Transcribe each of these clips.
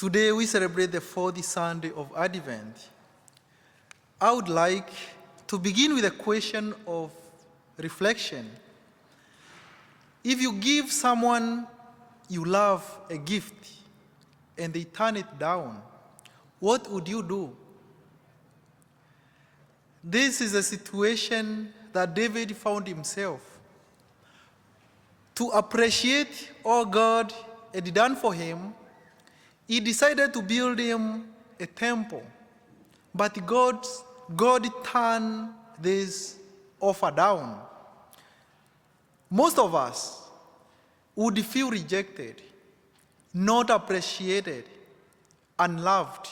Today we celebrate the fourth Sunday of Advent. I would like to begin with a question of reflection. If you give someone you love a gift and they turn it down, what would you do? This is a situation that David found himself. To appreciate all God had done for him, he decided to build him a temple. But God turned this offer down. Most of us would feel rejected, not appreciated, unloved,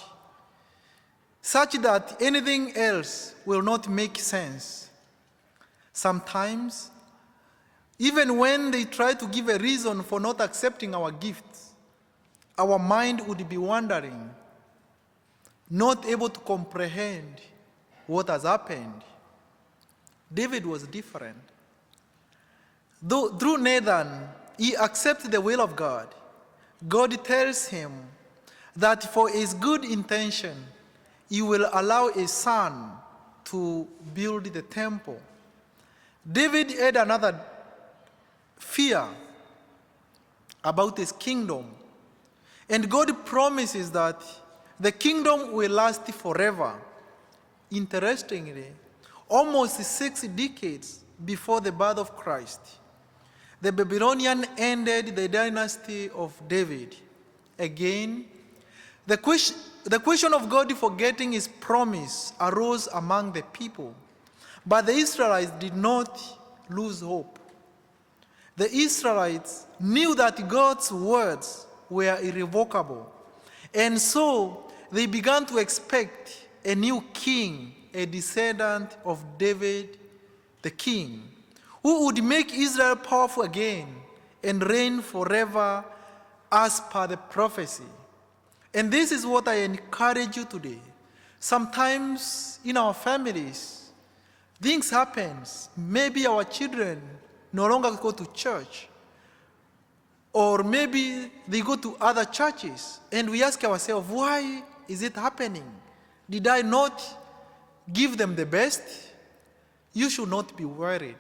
such that anything else will not make sense. Sometimes, even when they try to give a reason for not accepting our gifts, our mind would be wandering, not able to comprehend what has happened. David was different. Through Nathan, he accepted the will of God. God tells him that for his good intention, he will allow his son to build the temple. David had another fear about his kingdom. And God promises that the kingdom will last forever. Interestingly, almost 6 decades before the birth of Christ, the Babylonians ended the dynasty of David. Again, the question of God forgetting his promise arose among the people. But the Israelites did not lose hope. The Israelites knew that God's words were irrevocable. And so they began to expect a new king, a descendant of David the king, who would make Israel powerful again and reign forever as per the prophecy. And this is what I encourage you today. Sometimes in our families, things happen. Maybe our children no longer go to church. Or maybe they go to other churches, and we ask ourselves, why is it happening? Did I not give them the best? You should not be worried.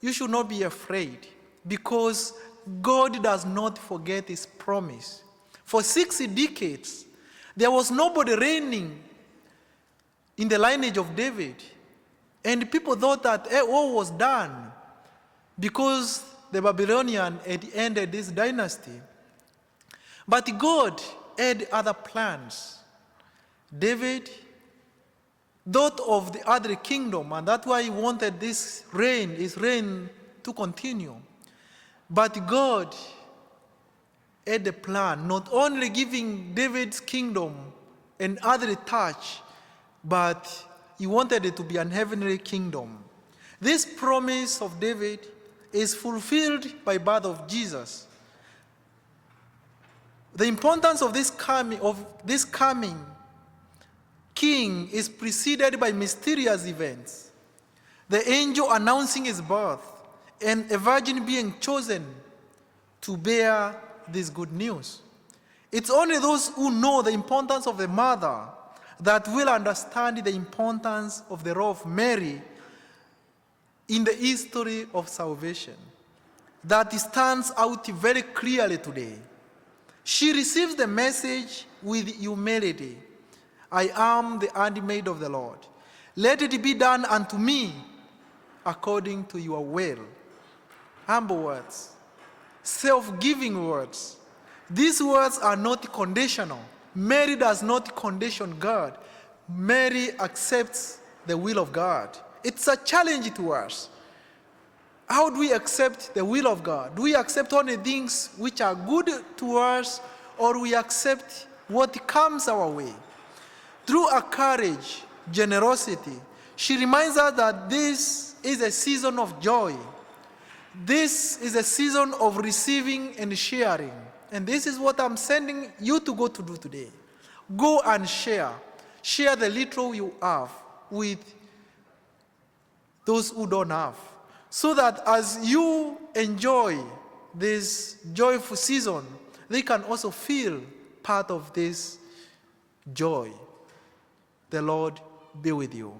You should not be afraid, because God does not forget his promise. For 6 decades, there was nobody reigning in the lineage of David. And people thought that all was done because the Babylonian had ended this dynasty. But God had other plans. David thought of the other kingdom, and that's why he wanted his reign to continue. But God had a plan, not only giving David's kingdom an earthly touch, but he wanted it to be an heavenly kingdom. This promise of David is fulfilled by birth of Jesus. The importance of this coming king is preceded by mysterious events. The angel announcing his birth and a virgin being chosen to bear this good news. It's only those who know the importance of the mother that will understand the importance of the role of Mary in the history of salvation. That stands out very clearly today. She receives the message with humility. I am the handmaid of the Lord. Let it be done unto me according to your will. Humble words, self-giving words. These words are not conditional. Mary does not condition God. Mary accepts the will of God. It's a challenge to us. How do we accept the will of God? Do we accept only things which are good to us, or we accept what comes our way? Through her courage, generosity, she reminds us that this is a season of joy. This is a season of receiving and sharing. And this is what I'm sending you to go to do today. Go and share. Share the little you have with those who don't have, so that as you enjoy this joyful season, they can also feel part of this joy. The Lord be with you.